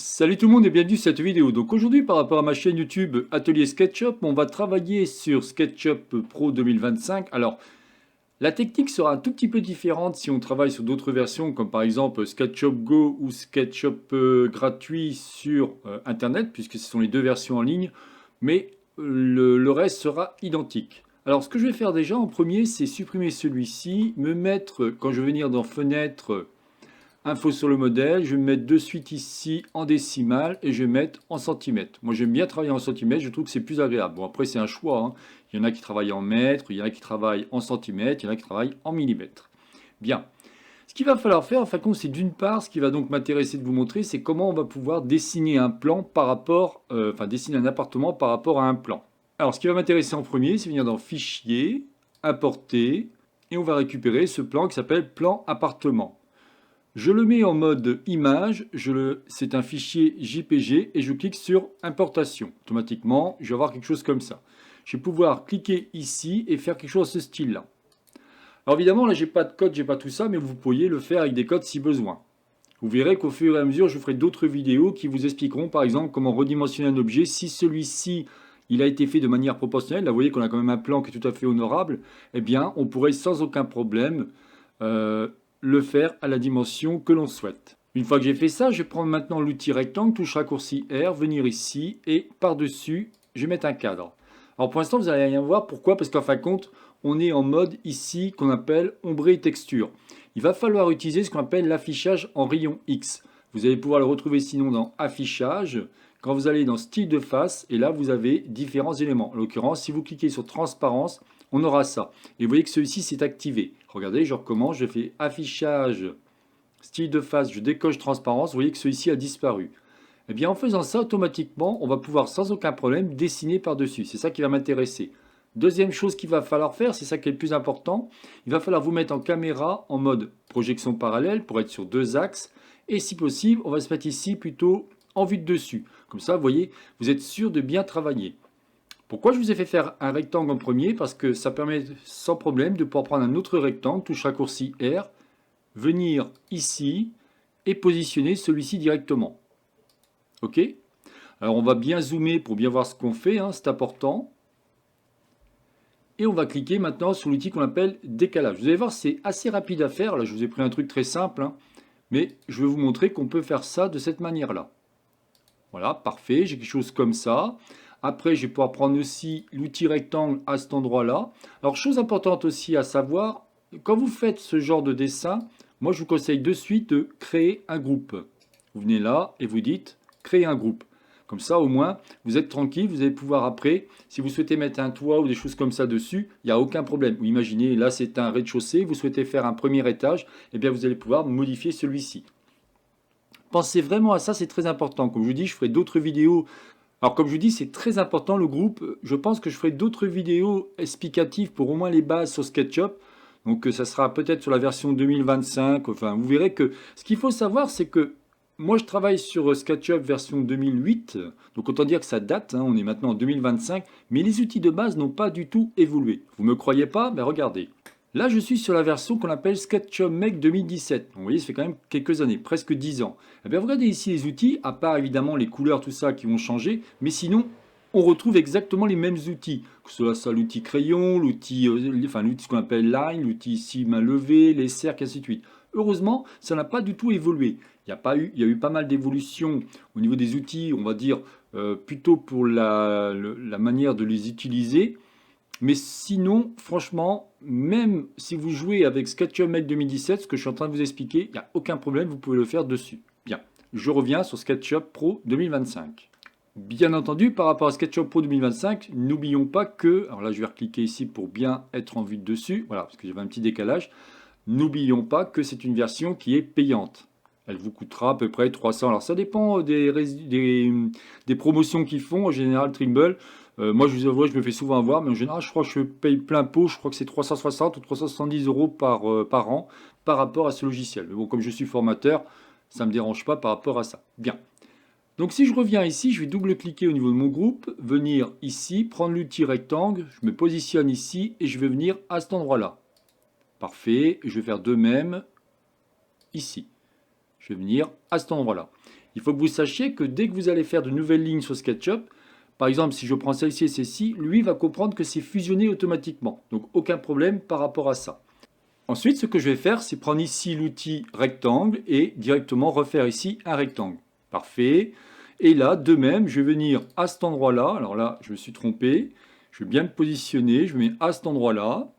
Salut tout le monde et bienvenue sur cette vidéo. Donc aujourd'hui par rapport à ma chaîne YouTube Atelier SketchUp, on va travailler sur SketchUp Pro 2025. Alors la technique sera un tout petit peu différente si on travaille sur d'autres versions comme par exemple SketchUp Go ou SketchUp gratuit sur Internet puisque ce sont les deux versions en ligne, mais le reste sera identique. Alors ce que je vais faire déjà en premier c'est supprimer celui-ci, me mettre quand je vais venir dans Fenêtre info sur le modèle, je vais me mettre de suite ici en décimale et je vais mettre en centimètres. Moi j'aime bien travailler en centimètres, je trouve que c'est plus agréable. Bon après c'est un choix, hein. Il y en a qui travaillent en mètres, il y en a qui travaillent en centimètres, il y en a qui travaillent en millimètres. Bien. Ce qu'il va falloir faire, en fin de compte, c'est d'une part, ce qui va donc m'intéresser de vous montrer, c'est comment on va pouvoir dessiner un plan par rapport, dessiner un appartement par rapport à un plan. Alors ce qui va m'intéresser en premier, c'est venir dans Fichier, Importer, et on va récupérer ce plan qui s'appelle Plan Appartement. Je le mets en mode image, c'est un fichier JPG et je clique sur importation. Automatiquement, je vais avoir quelque chose comme ça. Je vais pouvoir cliquer ici et faire quelque chose de ce style-là. Alors évidemment, là, j'ai pas de code, j'ai pas tout ça, mais vous pourriez le faire avec des codes si besoin. Vous verrez qu'au fur et à mesure, je ferai d'autres vidéos qui vous expliqueront, par exemple, comment redimensionner un objet. Si celui-ci, il a été fait de manière proportionnelle, là, vous voyez qu'on a quand même un plan qui est tout à fait honorable, eh bien, on pourrait sans aucun problème le faire à la dimension que l'on souhaite. Une fois que j'ai fait ça, je vais prendre maintenant l'outil rectangle, touche raccourci R, venir ici et par-dessus, je vais mettre un cadre. Alors pour l'instant, vous n'allez rien voir. Pourquoi? Parce qu'en fin de compte, on est en mode ici qu'on appelle ombré texture. Il va falloir utiliser ce qu'on appelle l'affichage en rayon X. Vous allez pouvoir le retrouver sinon dans affichage, quand vous allez dans style de face, et là vous avez différents éléments. En l'occurrence, si vous cliquez sur transparence, on aura ça. Et vous voyez que celui-ci s'est activé. Regardez, je recommence, je fais affichage, style de face, je décoche transparence, vous voyez que celui-ci a disparu. Eh bien en faisant ça, automatiquement, on va pouvoir sans aucun problème dessiner par-dessus. C'est ça qui va m'intéresser. Deuxième chose qu'il va falloir faire, c'est ça qui est le plus important, il va falloir vous mettre en caméra en mode projection parallèle pour être sur deux axes. Et si possible, on va se mettre ici plutôt en vue de dessus. Comme ça, vous voyez, vous êtes sûr de bien travailler. Pourquoi je vous ai fait faire un rectangle en premier? Parce que ça permet sans problème de pouvoir prendre un autre rectangle, touche raccourci R, venir ici et positionner celui-ci directement. Ok? Alors on va bien zoomer pour bien voir ce qu'on fait, hein, c'est important. Et on va cliquer maintenant sur l'outil qu'on appelle décalage. Vous allez voir, c'est assez rapide à faire. Là, je vous ai pris un truc très simple, hein, mais je vais vous montrer qu'on peut faire ça de cette manière-là. Voilà, parfait, j'ai quelque chose comme ça. Après, je vais pouvoir prendre aussi l'outil rectangle à cet endroit-là. Alors, chose importante aussi à savoir, quand vous faites ce genre de dessin, moi je vous conseille de suite de créer un groupe. Vous venez là et vous dites créer un groupe. Comme ça, au moins, vous êtes tranquille, vous allez pouvoir après, si vous souhaitez mettre un toit ou des choses comme ça dessus, il n'y a aucun problème. Ou imaginez, là c'est un rez-de-chaussée, vous souhaitez faire un premier étage, eh bien vous allez pouvoir modifier celui-ci. Pensez vraiment à ça, c'est très important. Comme je vous dis, je ferai d'autres vidéos. Alors comme je vous dis, c'est très important le groupe. Je pense que je ferai d'autres vidéos explicatives pour au moins les bases sur SketchUp. Donc ça sera peut-être sur la version 2025. Enfin, vous verrez que ce qu'il faut savoir, c'est que moi je travaille sur SketchUp version 2008. Donc autant dire que ça date, hein, on est maintenant en 2025. Mais les outils de base n'ont pas du tout évolué. Vous ne me croyez pas? Ben regardez. Là, je suis sur la version qu'on appelle SketchUp Make 2017. Donc, vous voyez, ça fait quand même quelques années, presque 10 ans. Eh bien, regardez ici les outils, à part évidemment les couleurs, tout ça qui vont changer, mais sinon, on retrouve exactement les mêmes outils. Que ce soit ça, l'outil crayon, l'outil qu'on appelle line, l'outil ici main levée, les cercles, ainsi de suite. Heureusement, ça n'a pas du tout évolué. Il y a eu pas mal d'évolutions au niveau des outils, on va dire, plutôt pour la manière de les utiliser. Mais sinon, franchement, même si vous jouez avec SketchUp Make 2017, ce que je suis en train de vous expliquer, il n'y a aucun problème, vous pouvez le faire dessus. Bien, je reviens sur SketchUp Pro 2025. Bien entendu, par rapport à SketchUp Pro 2025, n'oublions pas que, alors là je vais recliquer ici pour bien être en vue de dessus, voilà, parce que j'avais un petit décalage, n'oublions pas que c'est une version qui est payante. Elle vous coûtera à peu près 300. Alors ça dépend des promotions qu'ils font. En général, Trimble, moi je vous avoue, je me fais souvent avoir, mais en général, je crois que je paye plein pot. Je crois que c'est 360 ou 370 euros par an par rapport à ce logiciel. Mais bon, comme je suis formateur, ça ne me dérange pas par rapport à ça. Bien. Donc si je reviens ici, je vais double-cliquer au niveau de mon groupe, venir ici, prendre l'outil rectangle, je me positionne ici et je vais venir à cet endroit-là. Parfait, je vais faire de même ici. Je vais venir à cet endroit-là. Il faut que vous sachiez que dès que vous allez faire de nouvelles lignes sur SketchUp, par exemple, si je prends celle-ci et celle-ci, lui va comprendre que c'est fusionné automatiquement. Donc aucun problème par rapport à ça. Ensuite, ce que je vais faire, c'est prendre ici l'outil rectangle et directement refaire ici un rectangle. Parfait. Et là, de même, je vais venir à cet endroit-là. Alors là, je me suis trompé. Je vais bien me positionner. Je me mets à cet endroit-là.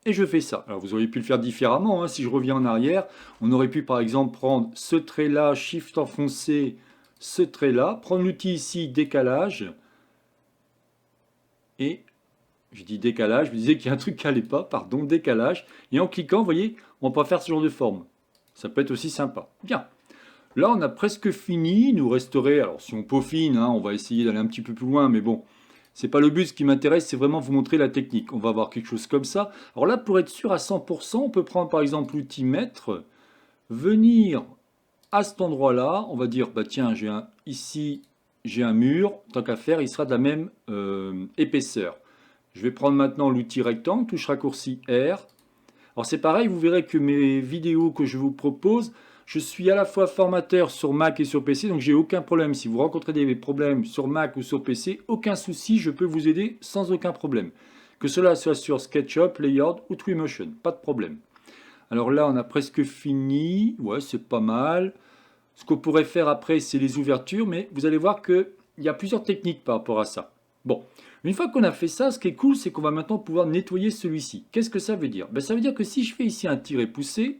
Et je fais ça. Alors vous auriez pu le faire différemment, hein. Si je reviens en arrière, on aurait pu par exemple prendre ce trait-là, Shift enfoncé, ce trait-là, prendre l'outil ici, décalage, et je dis décalage, je me disais qu'il y a un truc qui n'allait pas, pardon, décalage, et en cliquant, vous voyez, on peut faire ce genre de forme. Ça peut être aussi sympa. Bien. Là, on a presque fini. Il nous resterait, alors si on peaufine, hein, on va essayer d'aller un petit peu plus loin, mais bon, c'est pas le but. Ce qui m'intéresse, c'est vraiment vous montrer la technique. On va avoir quelque chose comme ça. Alors là, pour être sûr à 100%, on peut prendre par exemple l'outil mètre, venir à cet endroit-là, on va dire, bah tiens, ici, j'ai un mur, tant qu'à faire, il sera de la même épaisseur. Je vais prendre maintenant l'outil rectangle, touche raccourci R. Alors c'est pareil, vous verrez que mes vidéos que je vous propose, je suis à la fois formateur sur Mac et sur PC, donc j'ai aucun problème. Si vous rencontrez des problèmes sur Mac ou sur PC, aucun souci, je peux vous aider sans aucun problème. Que cela soit sur SketchUp, Layout ou Twinmotion, pas de problème. Alors là, on a presque fini. Ouais, c'est pas mal. Ce qu'on pourrait faire après, c'est les ouvertures, mais vous allez voir qu'il y a plusieurs techniques par rapport à ça. Bon, une fois qu'on a fait ça, ce qui est cool, c'est qu'on va maintenant pouvoir nettoyer celui-ci. Qu'est-ce que ça veut dire? Ben, ça veut dire que si je fais ici un tiret poussé,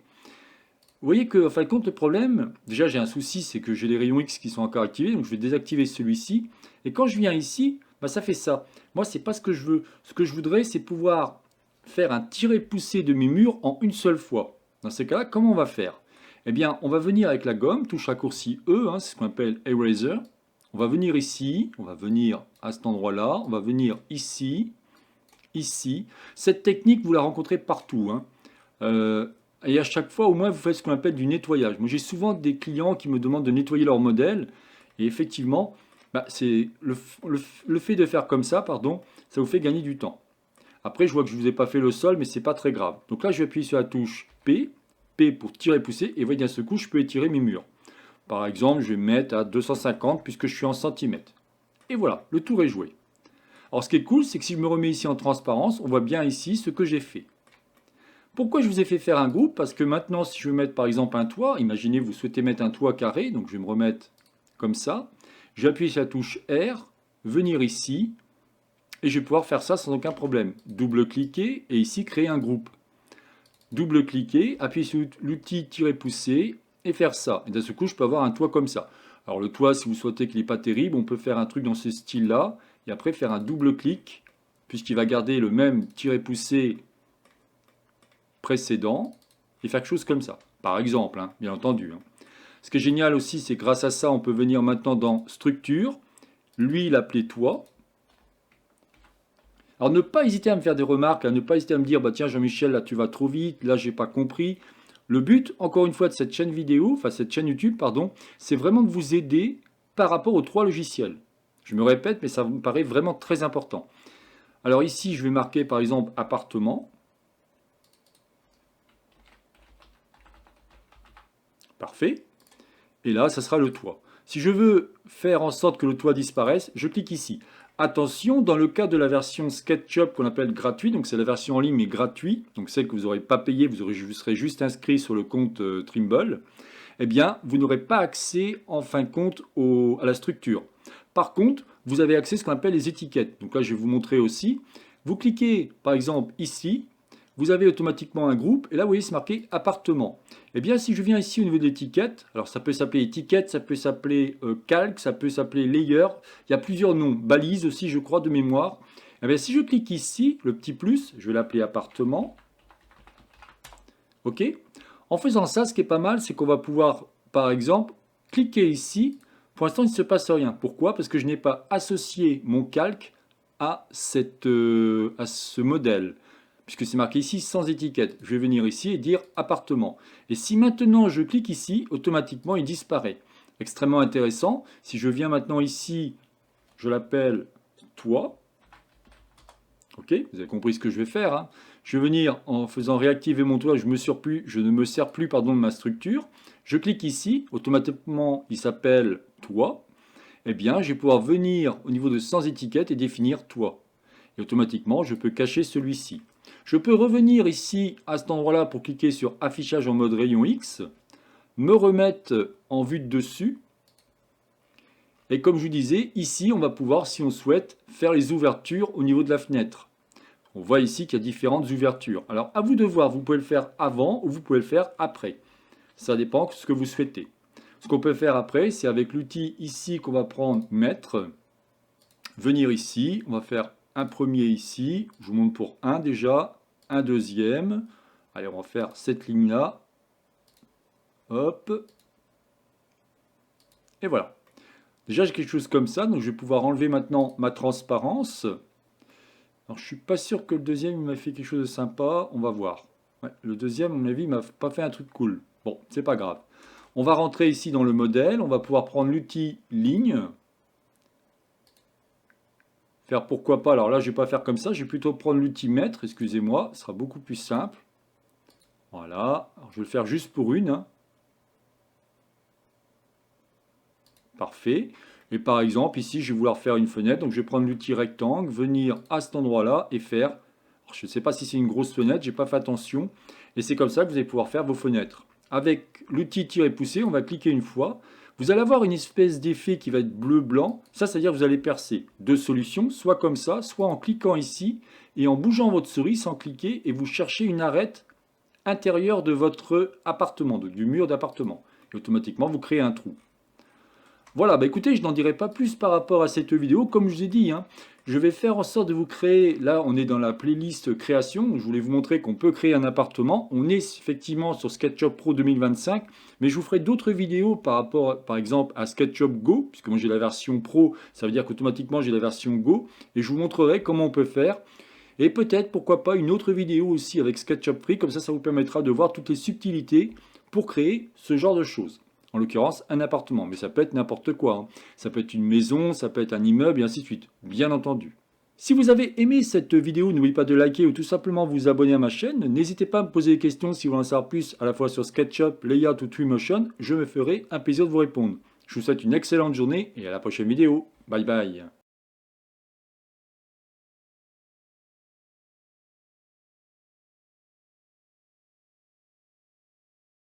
vous voyez que, en fin de compte, le problème, déjà j'ai un souci, c'est que j'ai les rayons X qui sont encore activés, donc je vais désactiver celui-ci. Et quand je viens ici, ben, ça fait ça. Moi, c'est pas ce que je veux. Ce que je voudrais, c'est pouvoir faire un tiret poussé de mes murs en une seule fois. Dans ces cas-là, comment on va faire? Eh bien, on va venir avec la gomme, touche raccourci E, hein, c'est ce qu'on appelle Eraser. On va venir ici, on va venir à cet endroit-là, on va venir ici, ici. Cette technique, vous la rencontrez partout, hein. Et à chaque fois, au moins, vous faites ce qu'on appelle du nettoyage. Moi, j'ai souvent des clients qui me demandent de nettoyer leur modèle. Et effectivement, bah, c'est le fait de faire comme ça, pardon, ça vous fait gagner du temps. Après, je vois que je ne vous ai pas fait le sol, mais c'est pas très grave. Donc là, je vais appuyer sur la touche P, P pour tirer et pousser, et vous voyez, d'un seul coup, je peux étirer mes murs. Par exemple, je vais mettre à 250 puisque je suis en centimètres. Et voilà, le tour est joué. Alors, ce qui est cool, c'est que si je me remets ici en transparence, on voit bien ici ce que j'ai fait. Pourquoi je vous ai fait faire un groupe? Parce que maintenant, si je veux mettre par exemple un toit, imaginez vous souhaitez mettre un toit carré, donc je vais me remettre comme ça. J'appuie sur la touche R, venir ici, et je vais pouvoir faire ça sans aucun problème. Double-cliquer et ici créer un groupe. Double-cliquer, appuyer sur l'outil tirer-pousser et faire ça. Et d'un seul coup, je peux avoir un toit comme ça. Alors le toit, si vous souhaitez qu'il n'est pas terrible, on peut faire un truc dans ce style-là, et après faire un double-clic, puisqu'il va garder le même tirer-pousser précédent, et faire quelque chose comme ça. Par exemple, hein, bien entendu. Hein. Ce qui est génial aussi, c'est que grâce à ça, on peut venir maintenant dans structure, lui l'appeler toit. Alors ne pas hésiter à me faire des remarques, ne pas hésiter à me dire, bah tiens Jean-Michel, là tu vas trop vite, là j'ai pas compris. Le but, encore une fois, de cette chaîne vidéo, enfin cette chaîne YouTube, pardon, c'est vraiment de vous aider par rapport aux trois logiciels. Je me répète, mais ça me paraît vraiment très important. Alors ici, je vais marquer par exemple appartement. Parfait. Et là, ça sera le toit. Si je veux faire en sorte que le toit disparaisse, je clique ici. Attention, dans le cas de la version SketchUp qu'on appelle gratuit, donc c'est la version en ligne mais gratuit, donc celle que vous n'aurez pas payée, vous serez juste inscrit sur le compte Trimble, eh bien, vous n'aurez pas accès en fin de compte à la structure. Par contre, vous avez accès à ce qu'on appelle les étiquettes. Donc là, je vais vous montrer aussi. Vous cliquez par exemple ici, vous avez automatiquement un groupe, et là, vous voyez, c'est marqué appartement. Eh bien, si je viens ici au niveau de l'étiquette, alors ça peut s'appeler étiquette, ça peut s'appeler calque, ça peut s'appeler layer, il y a plusieurs noms, balise aussi, je crois, de mémoire. Eh bien, si je clique ici, le petit plus, je vais l'appeler appartement. OK. En faisant ça, ce qui est pas mal, c'est qu'on va pouvoir, par exemple, cliquer ici. Pour l'instant, il ne se passe rien. Pourquoi? Parce que je n'ai pas associé mon calque à ce modèle. Puisque c'est marqué ici sans étiquette. Je vais venir ici et dire appartement. Et si maintenant je clique ici, automatiquement il disparaît. Extrêmement intéressant. Si je viens maintenant ici, je l'appelle toit. Ok, vous avez compris ce que je vais faire. Hein. Je vais venir en faisant réactiver mon toit, je ne me sers plus de ma structure. Je clique ici, automatiquement il s'appelle toit. Eh bien, je vais pouvoir venir au niveau de sans étiquette et définir toit. Et automatiquement, je peux cacher celui-ci. Je peux revenir ici à cet endroit-là pour cliquer sur affichage en mode rayon X, me remettre en vue de dessus. Et comme je vous disais, ici, on va pouvoir, si on souhaite, faire les ouvertures au niveau de la fenêtre. On voit ici qu'il y a différentes ouvertures. Alors, à vous de voir, vous pouvez le faire avant ou vous pouvez le faire après. Ça dépend de ce que vous souhaitez. Ce qu'on peut faire après, c'est avec l'outil ici qu'on va prendre mettre, venir ici, on va faire un premier ici, je vous montre pour un déjà, un deuxième, allez on va faire cette ligne là, hop, et voilà. Déjà j'ai quelque chose comme ça, donc je vais pouvoir enlever maintenant ma transparence. Alors je suis pas sûr que le deuxième il m'a fait quelque chose de sympa, on va voir. Ouais, le deuxième à mon avis il m'a pas fait un truc cool. Bon, c'est pas grave. On va rentrer ici dans le modèle, on va pouvoir prendre l'outil ligne. Faire pourquoi pas, alors là je ne vais pas faire comme ça, je vais plutôt prendre l'outil mètre, excusez-moi, ce sera beaucoup plus simple. Voilà, alors, je vais le faire juste pour une. Hein. Parfait. Et par exemple, ici je vais vouloir faire une fenêtre, donc je vais prendre l'outil rectangle, venir à cet endroit-là et faire, alors, je ne sais pas si c'est une grosse fenêtre, j'ai pas fait attention, et c'est comme ça que vous allez pouvoir faire vos fenêtres. Avec l'outil tirer poussé, on va cliquer une fois. Vous allez avoir une espèce d'effet qui va être bleu-blanc. Ça, c'est-à-dire que vous allez percer. Deux solutions, soit comme ça, soit en cliquant ici et en bougeant votre souris sans cliquer et vous cherchez une arête intérieure de votre appartement, du mur d'appartement. Et automatiquement, vous créez un trou. Voilà, bah écoutez, je n'en dirai pas plus par rapport à cette vidéo. Comme je vous ai dit, hein, je vais faire en sorte de vous créer, là on est dans la playlist création, je voulais vous montrer qu'on peut créer un appartement. On est effectivement sur SketchUp Pro 2025, mais je vous ferai d'autres vidéos par rapport par exemple à SketchUp Go, puisque moi j'ai la version Pro, ça veut dire qu'automatiquement j'ai la version Go, et je vous montrerai comment on peut faire. Et peut-être, pourquoi pas, une autre vidéo aussi avec SketchUp Free, comme ça vous permettra de voir toutes les subtilités pour créer ce genre de choses. En l'occurrence, un appartement, mais ça peut être n'importe quoi. Hein. Ça peut être une maison, ça peut être un immeuble, et ainsi de suite, bien entendu. Si vous avez aimé cette vidéo, n'oubliez pas de liker ou tout simplement vous abonner à ma chaîne. N'hésitez pas à me poser des questions si vous voulez en savoir plus, à la fois sur SketchUp, Layout ou Twinmotion. Je me ferai un plaisir de vous répondre. Je vous souhaite une excellente journée et à la prochaine vidéo. Bye bye.